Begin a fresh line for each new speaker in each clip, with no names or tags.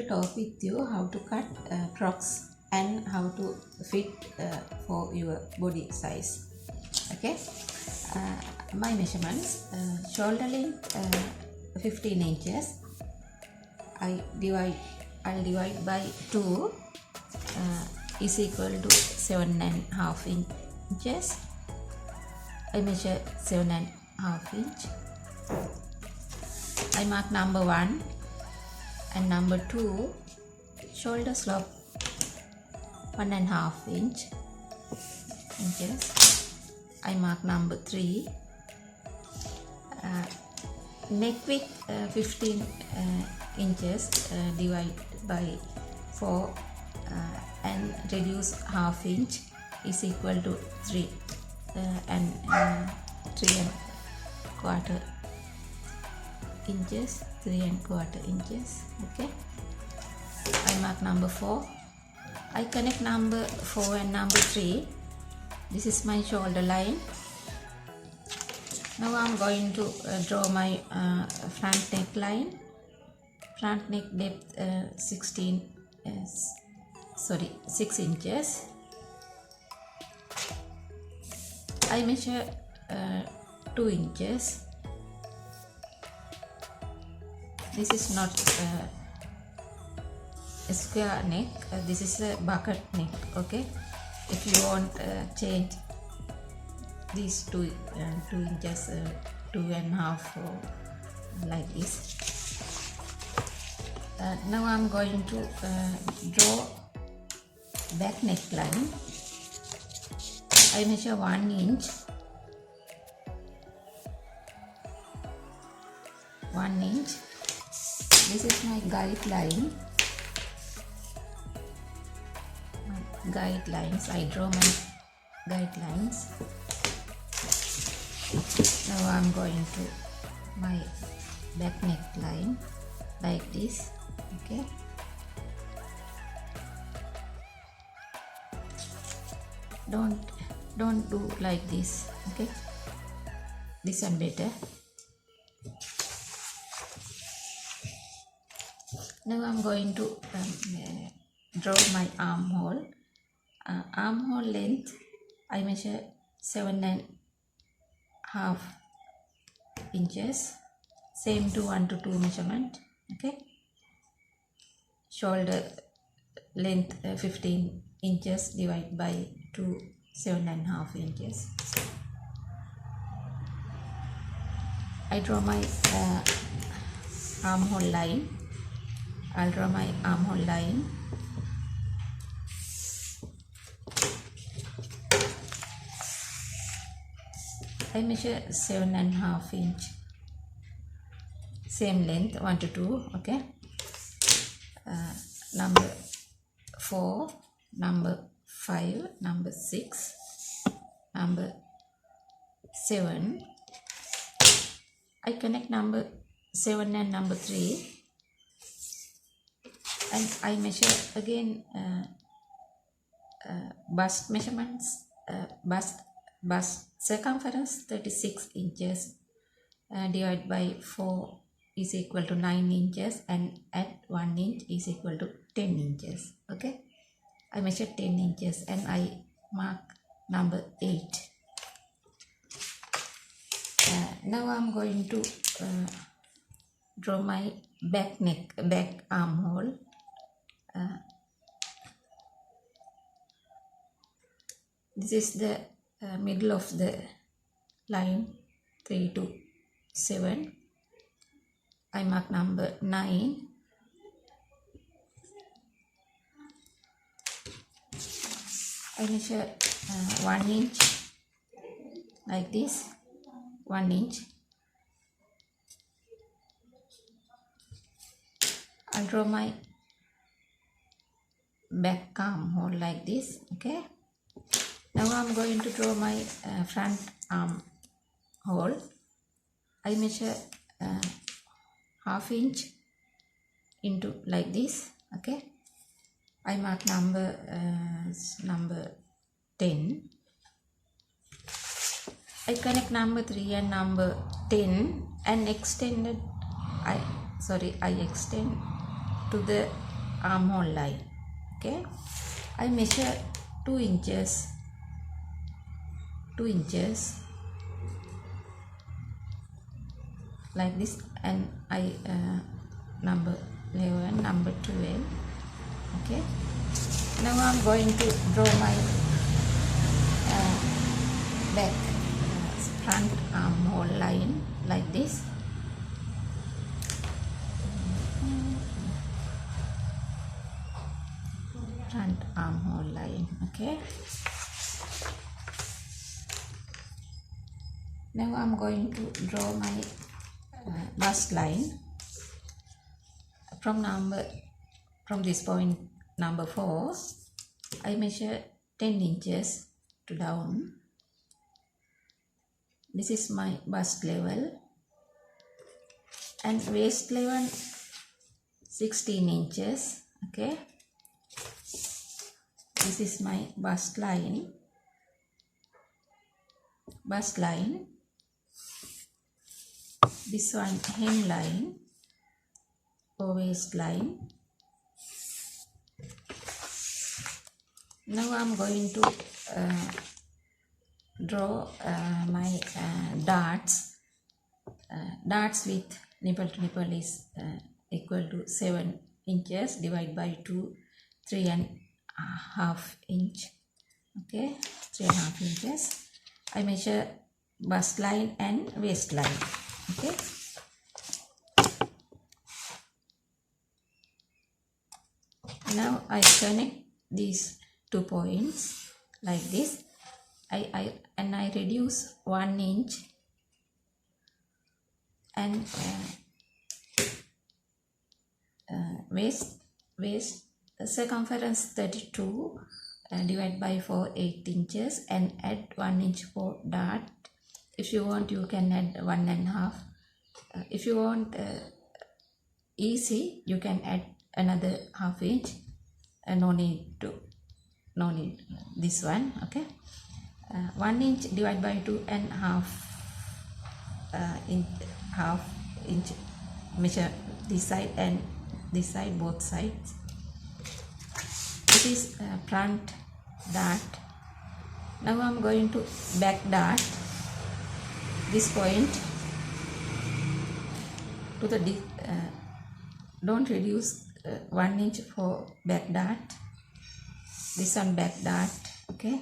to talk with you how to cut frocks and how to fit for your body size. Okay, my measurements: shoulder length 15 inches. I'll divide by 2 is equal to 7.5 inches. I measure 7.5 inch. I mark number 1 and number 2. Shoulder slope 1.5 inches. I mark number 3. Neck width 15 inches. Divide by 4 and reduce half inch is equal to 3 and 3.25 inches. 3.25 inches. Okay, I mark number 4. I connect number 4 and number 3. This is my shoulder line. Now I'm going to draw my front neck line. Front neck depth 6 inches. I measure 2 inches. This is not a square neck, this is a bucket neck. Okay, if you want change these 2 inches, 2.5 like this. Now I'm going to draw back neckline. I measure 1 inch. 1 inch. This is my guideline. Guidelines. I draw my guidelines. Now I'm going to my back neckline like this. Okay. Don't do like this. Okay. This one better. Now I'm going to draw my armhole. Armhole length I measure 7.5 inches. Same to 1 to 2 measurement. Okay. Shoulder length 15 inches. Divide by 2, 7.5 inches. I draw my armhole line. I'll draw my armhole line. I measure 7.5 inch. Same length 1 to 2. Okay. Number 4, number 5, number 6, number 7. I connect number 7 and number 3. And I measure again bust measurements. Bust circumference 36 inches. Divide by 4 is equal to 9 inches, and add 1 inch is equal to 10 inches. Okay, I measure 10 inches and I mark number 8. Now I'm going to draw my back armhole. This is the middle of the line, 3 to 7. I mark number 9. I measure 1 inch like this. 1 inch. I'll draw my back armhole like this. Okay. Now I'm going to draw my front armhole. I measure half inch into like this. Okay. I mark number 10. I connect number 3 and number 10 and I extend to the armhole line. Okay, I measure 2 inches like this, and I number 11, number 12. Okay, now I'm going to draw my back front armhole line like this. Front armhole line. Okay, now I'm going to draw my bust line from this point number 4. I measure 10 inches to down. This is my bust level, and waist level 16 inches. Okay, this is my bust line. This one hem line or waistline. Now I'm going to draw my darts. Darts with nipple to nipple is equal to 7 inches divided by 2, 3.5 inch. Okay, 3.5 inches. I measure bust line and waistline. Okay, now I connect these 2 points like this. I reduce 1 inch and waist circumference 32 divide by 4, 8 inches, and add 1 inch for dart. If you want, you can add 1.5. If you want easy, you can add another half inch. No need this one. Okay, 1 inch divided by 2.5 half inch. Measure this side and this side, both sides. This is front dart. Now I'm going to back dart. This point to the don't reduce 1 inch for back dart. This one back dart. Okay,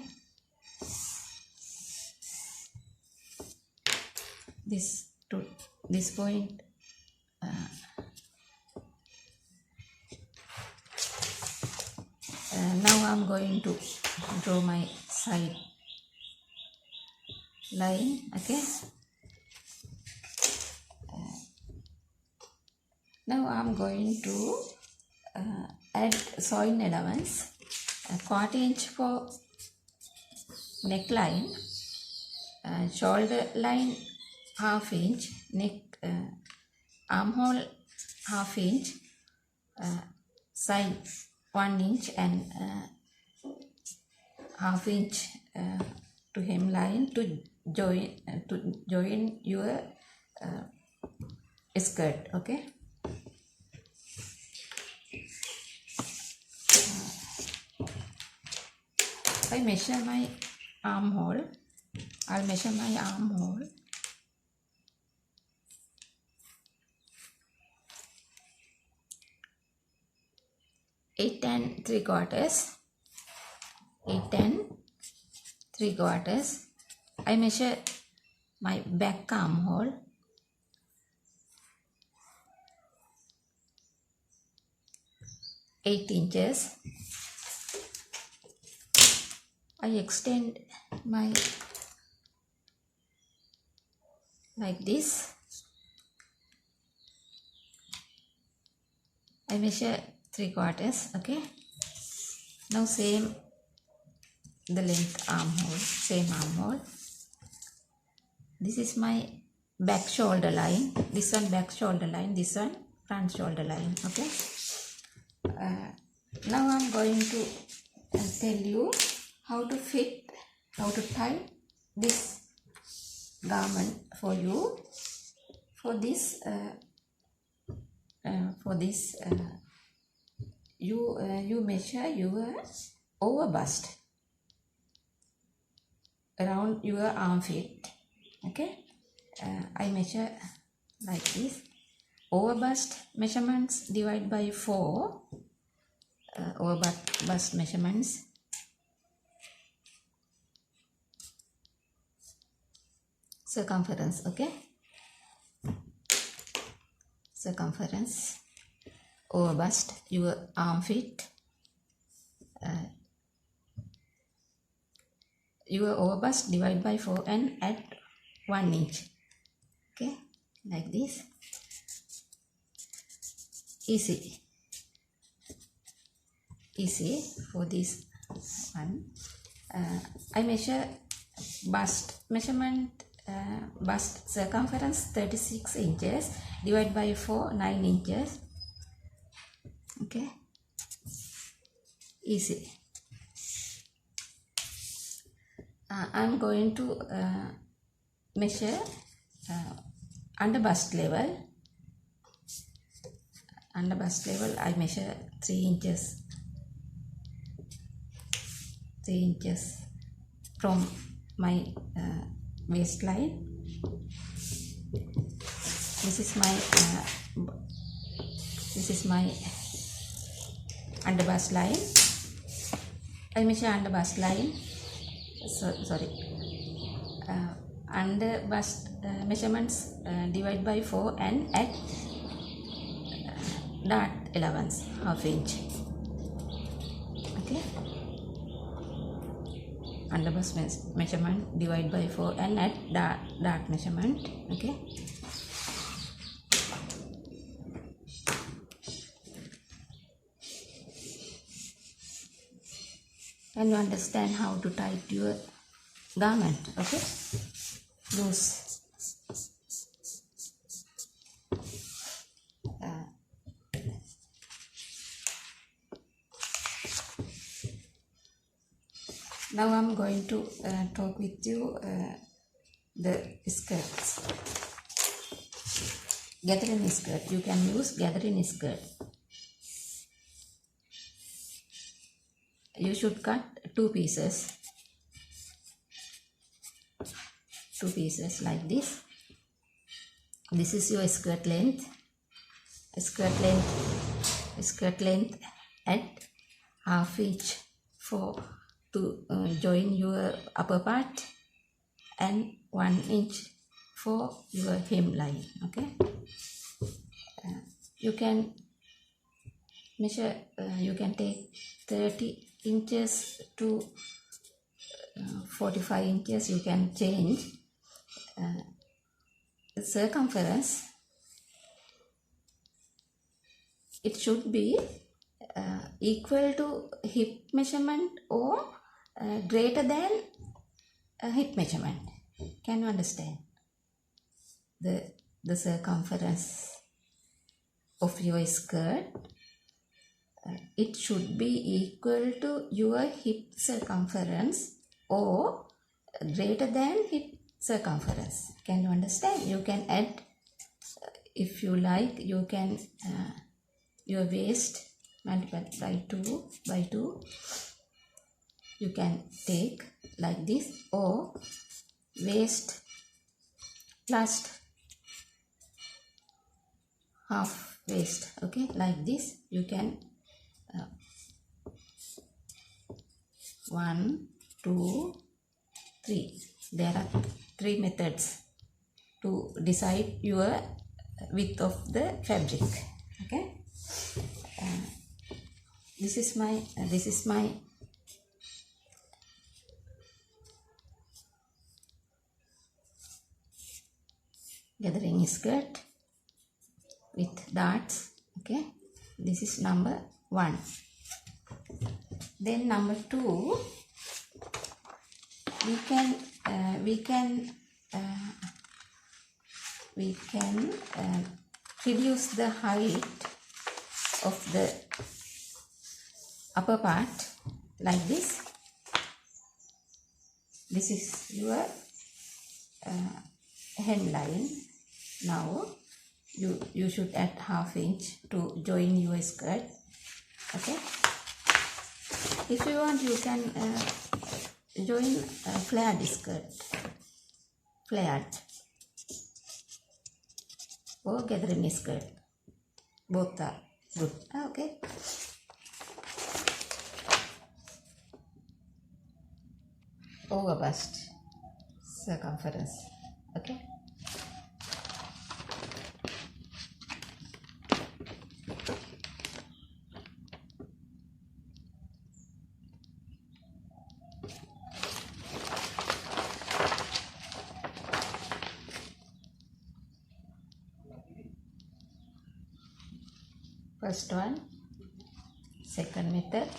this to this point. Now I'm going to draw my side line. Okay, now I'm going to add sewing allowance, 1/4 inch for neckline, shoulder line 1/2 inch, neck armhole 1/2 inch, side 1 inch, and 1/2 inch to hemline to join your skirt. Okay, I measure my armhole. I'll measure my armhole. Eight and three quarters. I measure my back armhole. Eight inches. I extend my like this. I measure 3/4. Okay, now same the length armhole, same armhole. This is my back shoulder line. This one back shoulder line, this one front shoulder line. Okay, now I'm going to tell you how to tie this garment for you. For this you measure your over bust around your armpit. Okay, I measure like this. Over bust measurements divide by 4. Over bust measurements. Circumference. Okay, circumference. Over bust your armpit. Your over bust divide by 4 and add 1 inch. Okay, like this. Easy for this one. I measure bust measurement, bust circumference 36 inches, divide by 4, 9 inches. Okay, easy. I'm going to measure under bust level. Under bust level I measure 3 inches. 3 inches from my waistline. This is my under bust line. I measure under bust line. Under bust measurements divide by 4 and add dart allowance half inch. Okay, under bust measurement divide by 4 and add dart measurement. Okay, and you understand how to tie your garment. Okay, loose. Now I'm going to talk with you the skirts. Gathering skirt. You can use gathering skirt. You should cut 2 pieces. 2 pieces like this. This is your skirt length. Skirt length at half inch to join your upper part, and 1 inch for your hemline. Okay, you can measure. You can take 30 inches to 45 inches. You can change the circumference. It should be equal to hip measurement or greater than hip measurement. Can you understand? The circumference of your skirt, it should be equal to your hip circumference or greater than hip circumference. Can you understand? You can add, if you like, you can your waist multiplied by 2. You can take like this, or waist plus half waist. Okay, like this. You can 1, 2, 3. There are 3 methods to decide your width of the fabric. Okay, this is my gathering skirt with darts. Okay, this is number 1. Then number 2, we can reduce the height of the upper part like this. This is your hemline. Now you should add half inch to join your skirt. Okay, if you want, you can join flared skirt, flared or gathering skirt, both are good. Okay, over bust circumference. Okay, first one, second method,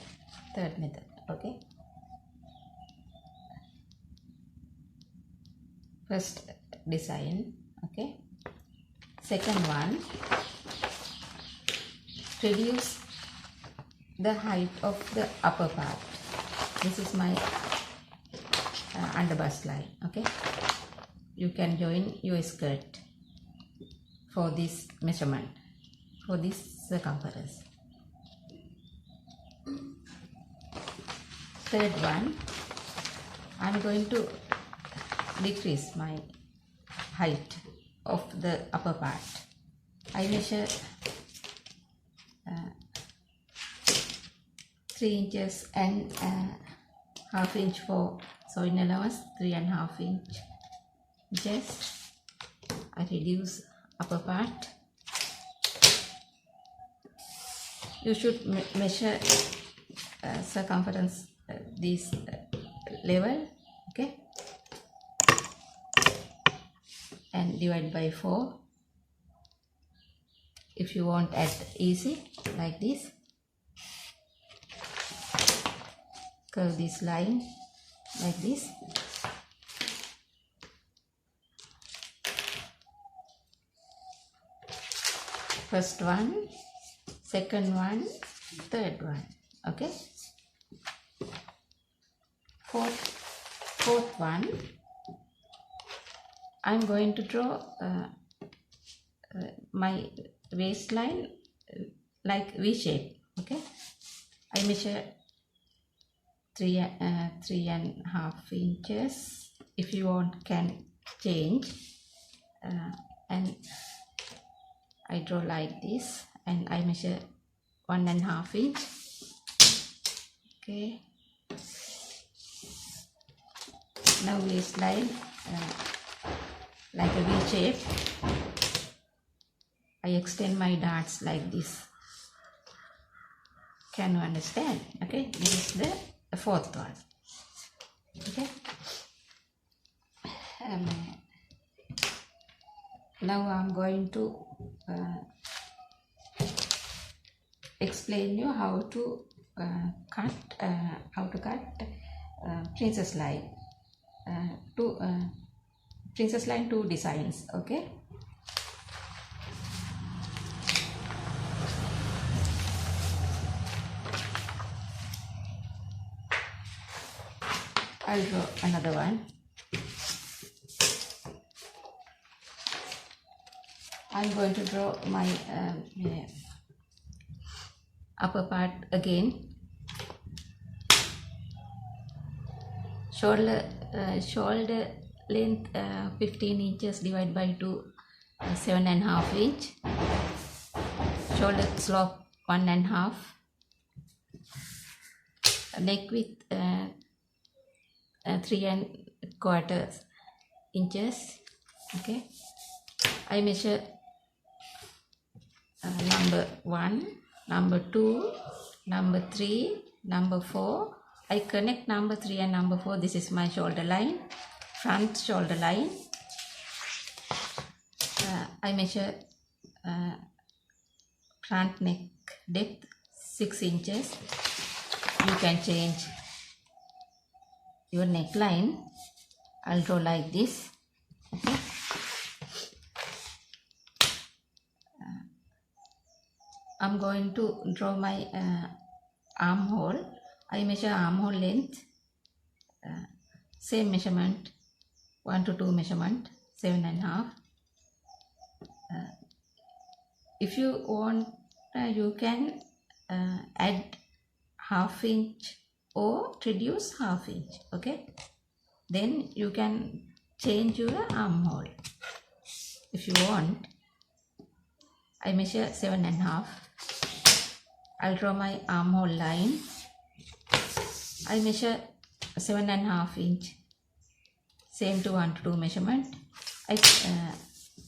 third method. Okay, first design. Okay, second one, reduce the height of the upper part. This is my under bust line. Okay, you can join your skirt for this measurement, for this circumference. Third one, I'm going to decrease my height of the upper part. I measure 3 inches and half inch for sewing allowance, 3.5 inches. I reduce upper part. You should measure circumference this level, okay, and divide by 4. If you want add easy, like this, curve this line like this. First one, second one, third one. Okay, fourth one, I'm going to draw my waistline like V shape. Okay, I measure 3.5 inches. If you want, can change, and I draw like this, and I measure 1.5 inch. Okay, now waistline like a V shape. I extend my darts like this. Can you understand? Okay, this is the fourth one. Okay, now I'm going to explain you how to cut princess line. Princess line 2 designs. Okay, I'll draw another one. I'm going to draw my upper part again. Shoulder length 15 inches divided by 2, 7.5 inch. Shoulder slope 1.5. Neck width 3.25 inches. Okay, I measure number 1, number 2, number 3, number 4. I connect number 3 and number 4. This is my shoulder line, front shoulder line. I measure front neck depth 6 inches. You can change your neckline. I'll draw like this. Okay, I'm going to draw my armhole. I measure armhole length, same measurement, 1 to 2 measurement, 7.5. If you want, you can add half inch or reduce half inch. Okay, then you can change your armhole if you want. I measure 7.5. I'll draw my armhole line. I measure 7.5 inch. Same to 1 to 2 measurement.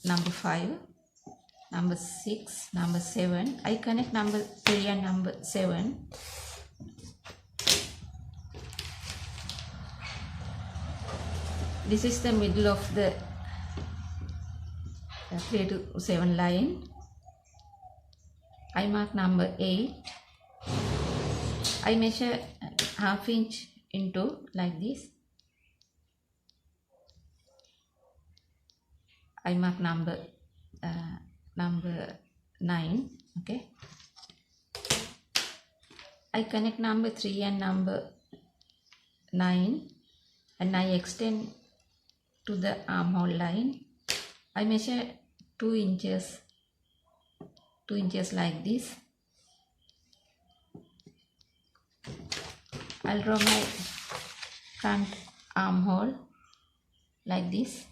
Number 5, number 6, number 7. I connect number 3 and number 7. This is the middle of the 3 to 7 line. I mark number 8. I measure half inch into like this. I mark number 9. Okay, I connect number 3 and number 9 and I extend to the armhole line. I measure 2 inches like this. I'll draw my front armhole like this.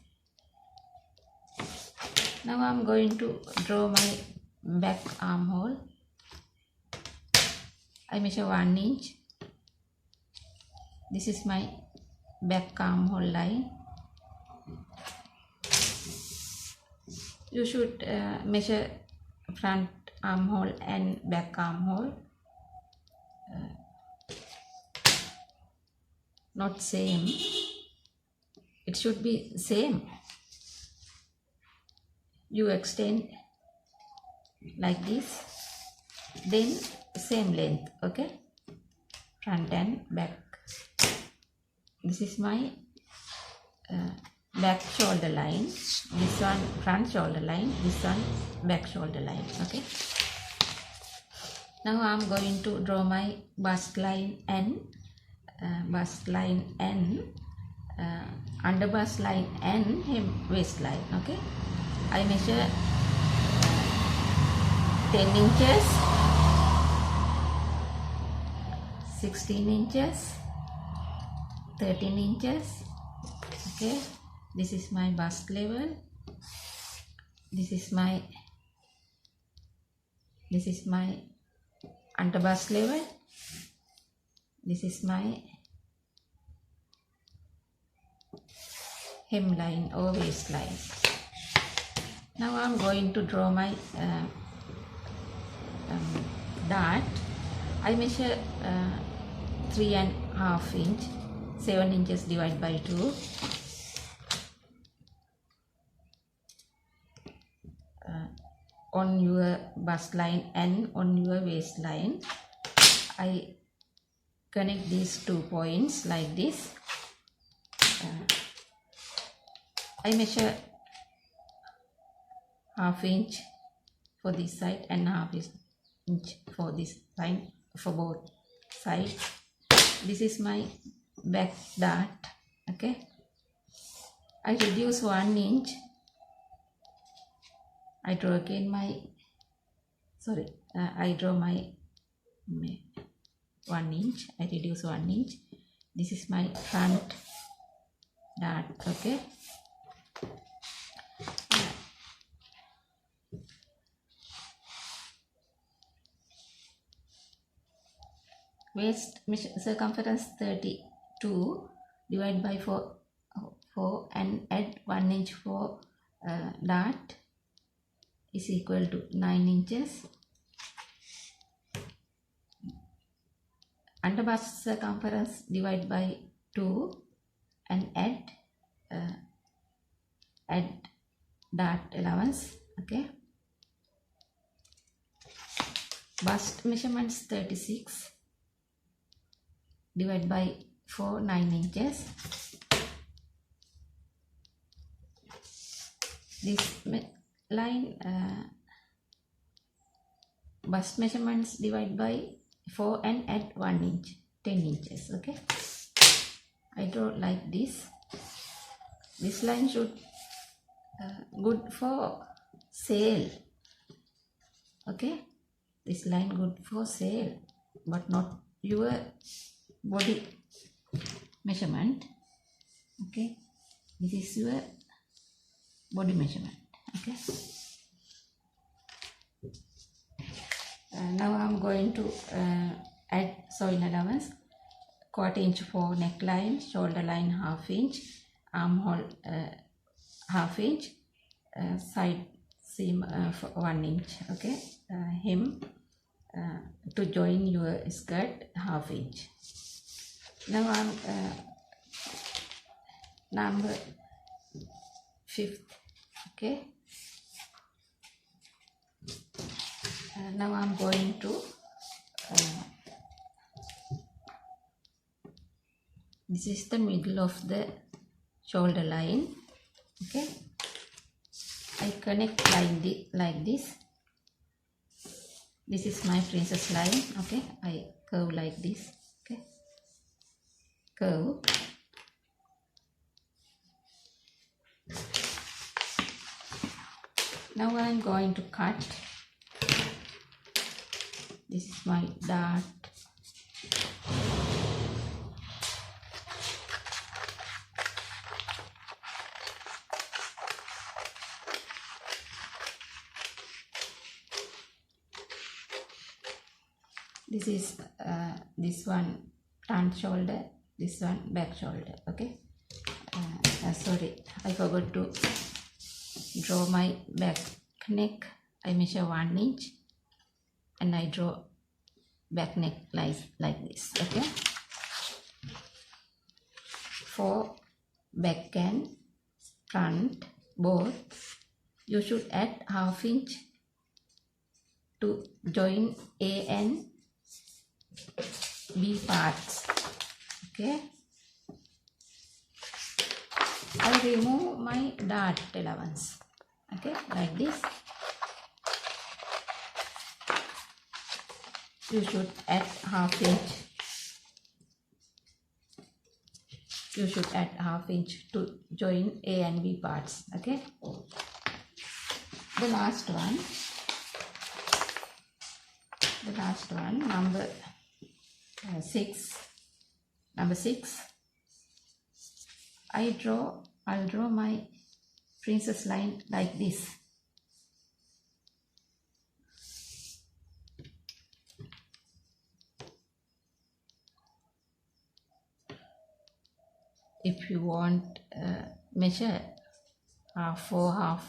Now I'm going to draw my back armhole. I measure 1 inch. This is my back armhole line. You should measure front armhole and back armhole. Not same. It should be same. You extend like this, then same length. Okay, front and back. This is my back shoulder line. This one front shoulder line, this one back shoulder line. Okay, now I'm going to draw my bust line and under bust line and hem waistline. Okay, I measure 10 inches, 16 inches, 13 inches. Okay, this is my bust level. This is my under bust level. This is my hemline or waistline. Now I'm going to draw my dart. I measure 3.5 inch, 7 inches divided by 2. On your bust line and on your waistline, I connect these 2 points like this. I measure half inch for this side and half inch for this side, for both sides. This is my back dart. Okay, I reduce 1 inch. I draw again my I draw my 1 inch. I reduce 1 inch. This is my front dart. Okay, waist circumference 32, divide by 4 and add 1 inch for dart is equal to 9 inches. Under bust circumference divide by 2 and add dart allowance. Okay, bust measurements 36, divide by 4, 9 inches. This line bust measurements divide by 4 and add 1 inch, 10 inches. Okay, I draw like this. This line should good for sale. Okay, this line good for sale, but not your body measurement. Okay, this is your body measurement. Okay, now I'm going to add sewing allowance. 1/4 inch for neckline, shoulder line 1/2 inch, armhole 1/2 inch, side seam for 1 inch. Okay, hem to join your skirt 1/2 inch. Now I'm number 5th. Okay, now I'm going to this is the middle of the shoulder line. Okay, I connect like this. This is my princess line. Okay, I curve like this. Okay, curve. Now I am going to cut. This is my dart. This is this one front shoulder, this one back shoulder. Okay, sorry, I forgot to draw my back neck. I measure 1 inch and I draw back neck like this. Okay, for back and front both, you should add 1/2 inch to join A and B parts. Okay, I remove my dart allowance. Okay, like this. You should add 1/2 inch. You should add 1/2 inch to join A and B parts. Okay, the last one, number 6. Number 6, I'll draw my princess line like this. If you want measure 4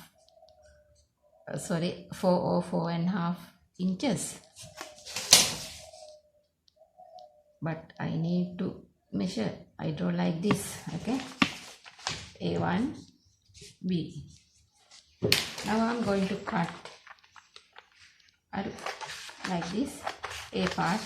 or 4.5 inches, but I need to measure. I draw like this. Okay, A1, B. Now I'm going to cut like this, A part.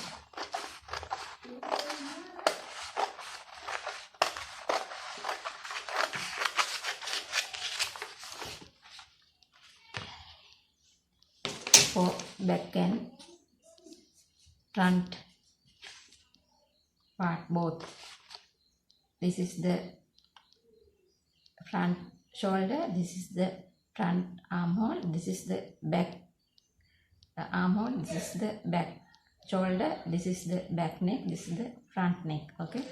For back and front part both. This is the front shoulder, this is the front armhole, this is the back armhole, this is the back shoulder, this is the back neck, this is the front neck. Okay,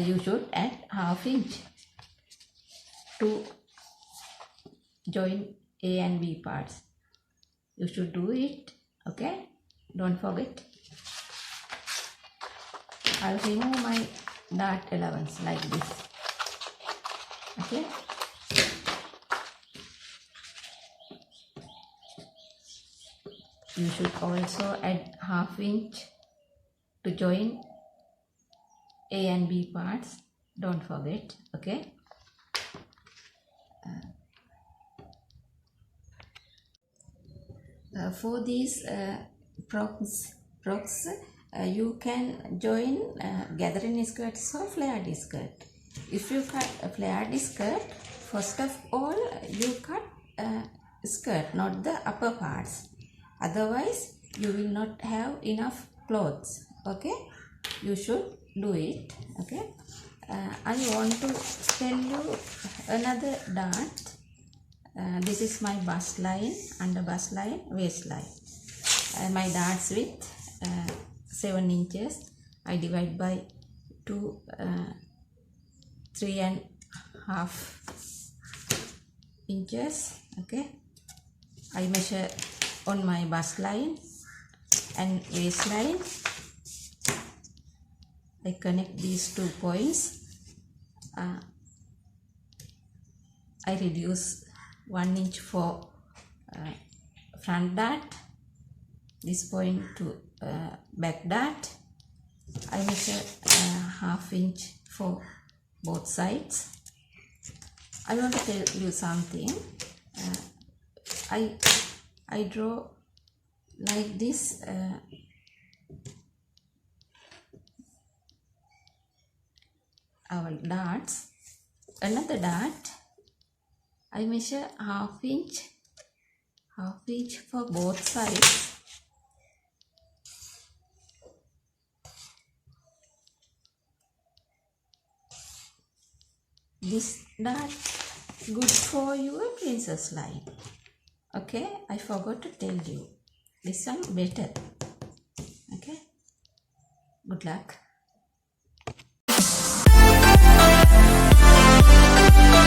you should add 1/2 inch to join A and B parts. You should do it. Okay, don't forget. I'll remove my dart allowance like this. Okay, you should also add 1/2 inch to join A and B parts. Don't forget. Okay, for these frocks, you can join gathering skirts or flared skirt. If you cut a flared skirt, first of all you cut skirt, not the upper parts. Otherwise you will not have enough clothes. Okay, you should do it. Okay, I want to tell you another dart. This is my bust line, under bust line, waistline. my darts width 7 inches. I divide by 2 3.5 inches. Okay, I measure on my bust line and waistline. I connect these 2 points. I reduce 1 inch for front dart, this point to back dart. I measure ½ inch for both sides. I want to tell you something. I draw like this. Our darts. Another dart, I measure ½ inch for both sides. This dart good for your princess line. Okay, I forgot to tell you. This one better. Okay, good luck.